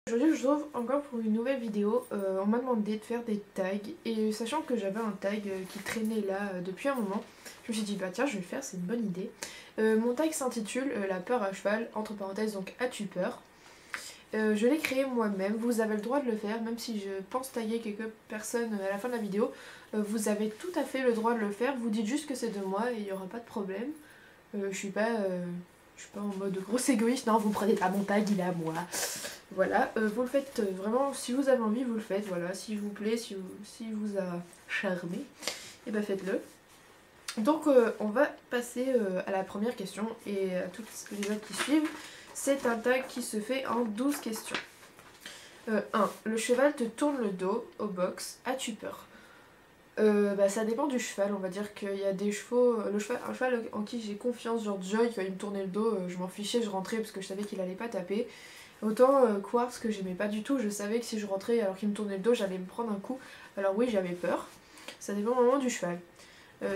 Aujourd'hui je vous retrouve encore pour une nouvelle vidéo. On m'a demandé de faire des tags et sachant que j'avais un tag qui traînait là depuis un moment, je me suis dit bah tiens je vais le faire, c'est une bonne idée. Mon tag s'intitule La peur à cheval, entre parenthèses donc as-tu peur. Je l'ai créé moi-même, vous avez le droit de le faire, même si je pense taguer quelques personnes à la fin de la vidéo. Vous avez tout à fait le droit de le faire, vous dites juste que c'est de moi et il n'y aura pas de problème. Je suis pas en mode grosse égoïste, non vous prenez pas mon tag, il est à moi. Voilà, vous le faites vraiment, si vous avez envie, vous le faites, voilà, s'il vous plaît, si vous a charmé, et ben faites-le. Donc on va passer à la première question et à toutes les autres qui suivent. C'est un tag qui se fait en 12 questions. 1. Le cheval te tourne le dos au box, as-tu peur? Ça dépend du cheval, on va dire qu'il y a des chevaux, un cheval en qui j'ai confiance, genre Joy, quand il me tournait le dos, je m'en fichais, je rentrais parce que je savais qu'il allait pas taper. Autant Quartz que j'aimais pas du tout, je savais que si je rentrais alors qu'il me tournait le dos, j'allais me prendre un coup. Alors oui, j'avais peur. Ça dépend vraiment du cheval.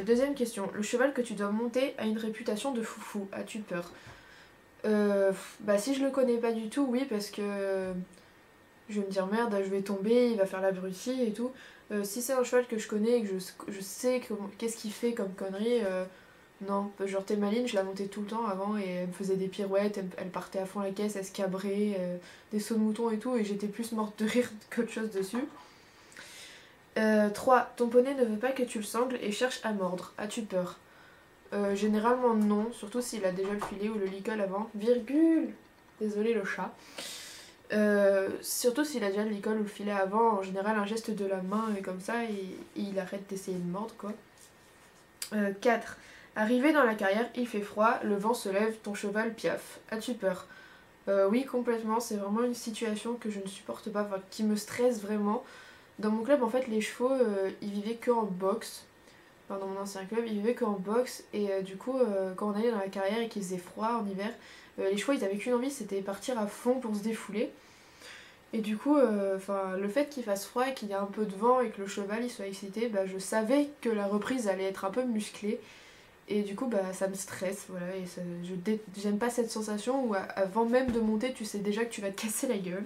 Deuxième question, le cheval que tu dois monter a une réputation de foufou, as-tu peur? Si je le connais pas du tout, oui, parce que je vais me dire merde, je vais tomber, il va faire l'abruti et tout. Si c'est un cheval que je connais et que je sais qu'est-ce qu'il fait comme connerie, non. Genre Thémaline, je la montais tout le temps avant et elle me faisait des pirouettes, elle partait à fond la caisse, elle se cabrait, des sauts de mouton et tout, et j'étais plus morte de rire qu'autre chose dessus. 3. Ton poney ne veut pas que tu le sangles et cherche à mordre. As-tu peur? Généralement non, surtout s'il a déjà le filet ou le licol avant. Virgule. Désolé le chat. Surtout s'il a déjà le licol ou le filet avant, en général un geste de la main et comme ça et il arrête d'essayer de mordre quoi. 4. Arrivé dans la carrière, il fait froid, le vent se lève, ton cheval piaffe. As-tu peur? Oui, complètement, c'est vraiment une situation que je ne supporte pas, enfin, qui me stresse vraiment. Dans mon club, en fait, les chevaux, ils vivaient que en boxe. Enfin, dans mon ancien club, ils vivaient que en boxe. Et du coup, quand on allait dans la carrière et qu'il faisait froid en hiver, les chevaux, ils avaient qu'une envie, c'était partir à fond pour se défouler. Et du coup, le fait qu'il fasse froid et qu'il y ait un peu de vent et que le cheval il soit excité, je savais que la reprise allait être un peu musclée. Et du coup, ça me stresse, voilà. Et j'aime pas cette sensation où avant même de monter, tu sais déjà que tu vas te casser la gueule.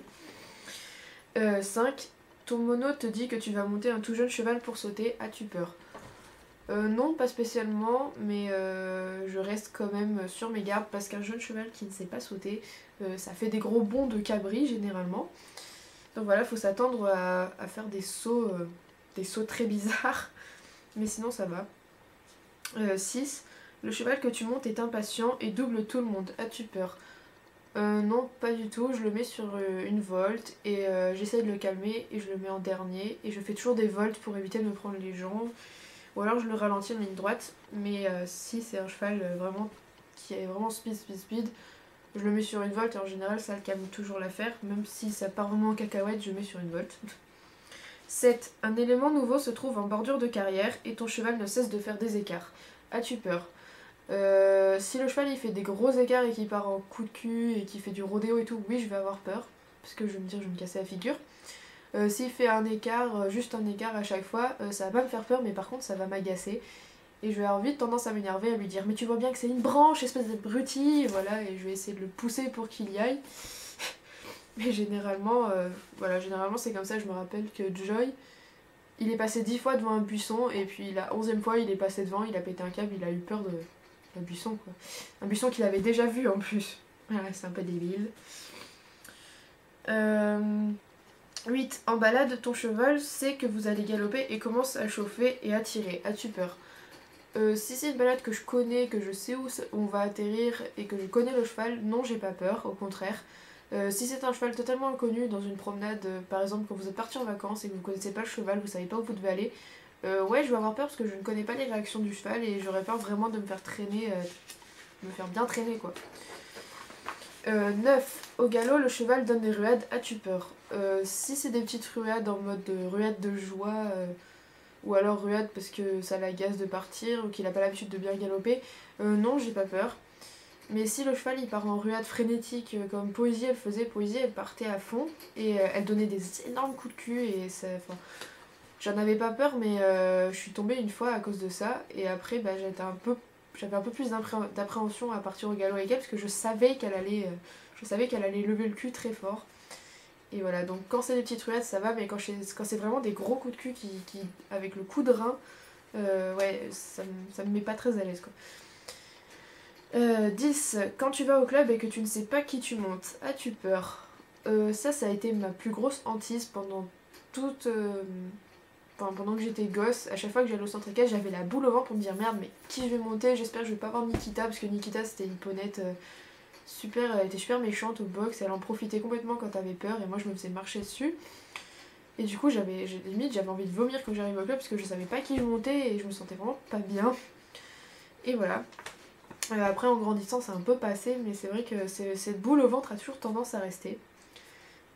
5. Ton mono te dit que tu vas monter un tout jeune cheval pour sauter, as-tu peur? Non, pas spécialement, mais je reste quand même sur mes gardes parce qu'un jeune cheval qui ne sait pas sauter, ça fait des gros bonds de cabri généralement. Donc voilà, faut s'attendre à faire des sauts très bizarres, mais sinon ça va. 6. Le cheval que tu montes est impatient et double tout le monde, as-tu peur? Non, pas du tout, je le mets sur une volte et j'essaye de le calmer et je le mets en dernier et je fais toujours des voltes pour éviter de me prendre les jambes. Ou alors je le ralentis en ligne droite, mais si c'est un cheval vraiment qui est vraiment speed, je le mets sur une volte et en général ça le calme toujours l'affaire, même si ça part vraiment en cacahuète, je mets sur une volte. 7. Un élément nouveau se trouve en bordure de carrière et ton cheval ne cesse de faire des écarts. As-tu peur? Si le cheval il fait des gros écarts et qu'il part en coup de cul et qu'il fait du rodéo et tout, oui je vais avoir peur, parce que je vais me dire je vais me casser la figure. S'il fait un écart, juste un écart à chaque fois, ça va pas me faire peur, mais par contre ça va m'agacer. Et je vais avoir vite tendance à m'énerver, à lui dire mais tu vois bien que c'est une branche, espèce d'abruti, et voilà, et je vais essayer de le pousser pour qu'il y aille. Mais généralement, généralement c'est comme ça, je me rappelle que Joy, il est passé 10 fois devant un buisson, et puis la 11e fois il est passé devant, il a pété un câble, il a eu peur d'un buisson quoi. Un buisson qu'il avait déjà vu en plus. Voilà, c'est un peu débile. 8. En balade, ton cheval sait que vous allez galoper et commence à chauffer et à tirer. As-tu peur? Si c'est une balade que je connais, que je sais où on va atterrir et que je connais le cheval, non j'ai pas peur, au contraire. Si c'est un cheval totalement inconnu dans une promenade, par exemple quand vous êtes parti en vacances et que vous connaissez pas le cheval, vous savez pas où vous devez aller, ouais je vais avoir peur parce que je ne connais pas les réactions du cheval et j'aurais peur vraiment de me faire traîner, de me faire bien traîner quoi. 9. Au galop, le cheval donne des ruades, as-tu peur? Si c'est des petites ruades en mode ruade de joie, ou alors ruade parce que ça l'agace de partir ou qu'il a pas l'habitude de bien galoper, non, j'ai pas peur. Mais si le cheval il part en ruade frénétique, comme Poésie elle faisait, Poésie elle partait à fond et elle donnait des énormes coups de cul et ça. J'en avais pas peur, mais je suis tombée une fois à cause de ça et après j'avais un peu plus d'appréhension à partir au galop avec elle parce que je savais qu'elle allait lever le cul très fort. Et voilà, donc quand c'est des petites ruettes ça va, mais quand c'est vraiment des gros coups de cul avec le coup de rein, ouais, ça me met pas très à l'aise quoi. 10. Quand tu vas au club et que tu ne sais pas qui tu montes, as-tu peur? Ça a été ma plus grosse hantise pendant toute... Enfin, pendant que j'étais gosse. À chaque fois que j'allais au centre équestre, j'avais la boule au ventre pour me dire merde, mais qui je vais monter? J'espère que je vais pas voir Nikita, parce que Nikita c'était une ponette super, elle était super méchante au box, elle en profitait complètement quand t'avais peur, et moi je me faisais marcher dessus. Et du coup, limite j'avais envie de vomir quand j'arrivais au club, parce que je savais pas qui je montais et je me sentais vraiment pas bien. Et voilà. Après en grandissant c'est un peu passé, mais c'est vrai que cette boule au ventre a toujours tendance à rester.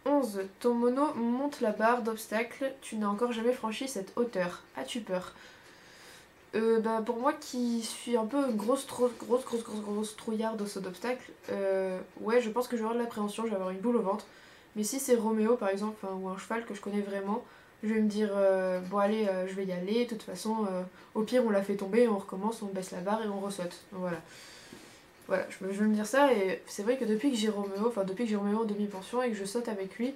11. Ton mono monte la barre d'obstacles, tu n'as encore jamais franchi cette hauteur. As-tu peur? Bah pour moi qui suis un peu une grosse trouillarde au saut d'obstacles, ouais je pense que je vais avoir de l'appréhension, je vais avoir une boule au ventre. Mais si c'est Roméo par exemple, ou un cheval que je connais vraiment, je vais me dire bon allez je vais y aller, de toute façon au pire on la fait tomber, on recommence, on baisse la barre et on ressaute. Donc voilà. Voilà, je vais me dire ça, et c'est vrai que depuis que j'ai Roméo en demi-pension et que je saute avec lui,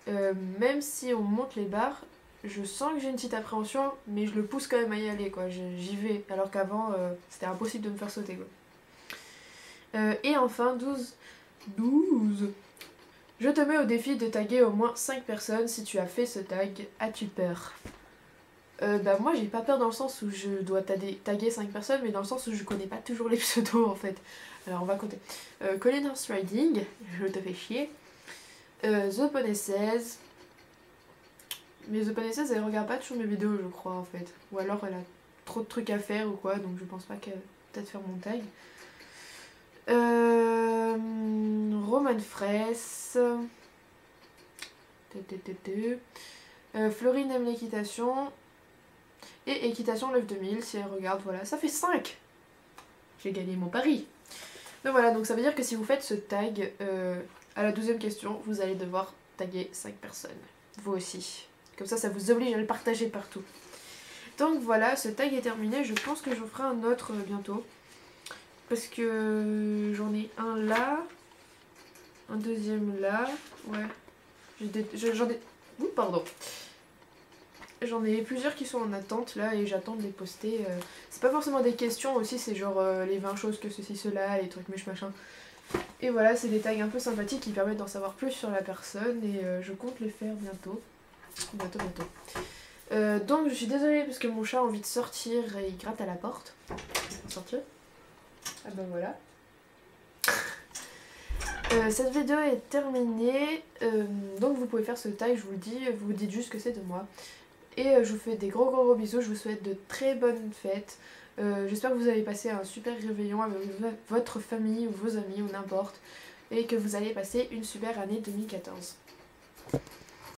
même si on monte les barres, je sens que j'ai une petite appréhension, mais je le pousse quand même à y aller, quoi. J'y vais, alors qu'avant, c'était impossible de me faire sauter, quoi. Et enfin, 12. Je te mets au défi de taguer au moins 5 personnes. Si tu as fait ce tag, as-tu peur? Bah moi j'ai pas peur dans le sens où je dois taguer 5 personnes, mais dans le sens où je connais pas toujours les pseudos en fait. Alors on va compter. Colin Horse Riding, je te fais chier. The Pony 16. Mais The Pony 16 elle regarde pas toujours mes vidéos je crois en fait. Ou alors elle a trop de trucs à faire ou quoi, donc je pense pas qu'elle peut-être faire mon tag. Roman Fraisse. Florine aime l'équitation. Et équitation Love 2000, si elle regarde, voilà, ça fait 5. J'ai gagné mon pari. Donc voilà, donc ça veut dire que si vous faites ce tag à la 12e question, vous allez devoir taguer 5 personnes. Vous aussi. Comme ça vous oblige à le partager partout. Donc voilà, ce tag est terminé. Je pense que j'en ferai un autre bientôt. Parce que j'en ai un là. Un deuxième là. Ouais. J'en ai... Ouh, pardon. J'en ai plusieurs qui sont en attente là et j'attends de les poster. C'est pas forcément des questions aussi, c'est genre les 20 choses que ceci, cela, les trucs machin. Et voilà, c'est des tags un peu sympathiques qui permettent d'en savoir plus sur la personne et je compte les faire bientôt. Donc je suis désolée parce que mon chat a envie de sortir et il gratte à la porte. Il va sortir. Ah ben voilà. Cette vidéo est terminée, donc vous pouvez faire ce tag, je vous le dis, vous vous dites juste que c'est de moi. Et je vous fais des gros bisous, je vous souhaite de très bonnes fêtes. J'espère que vous avez passé un super réveillon avec votre famille ou vos amis ou n'importe. Et que vous allez passer une super année 2014.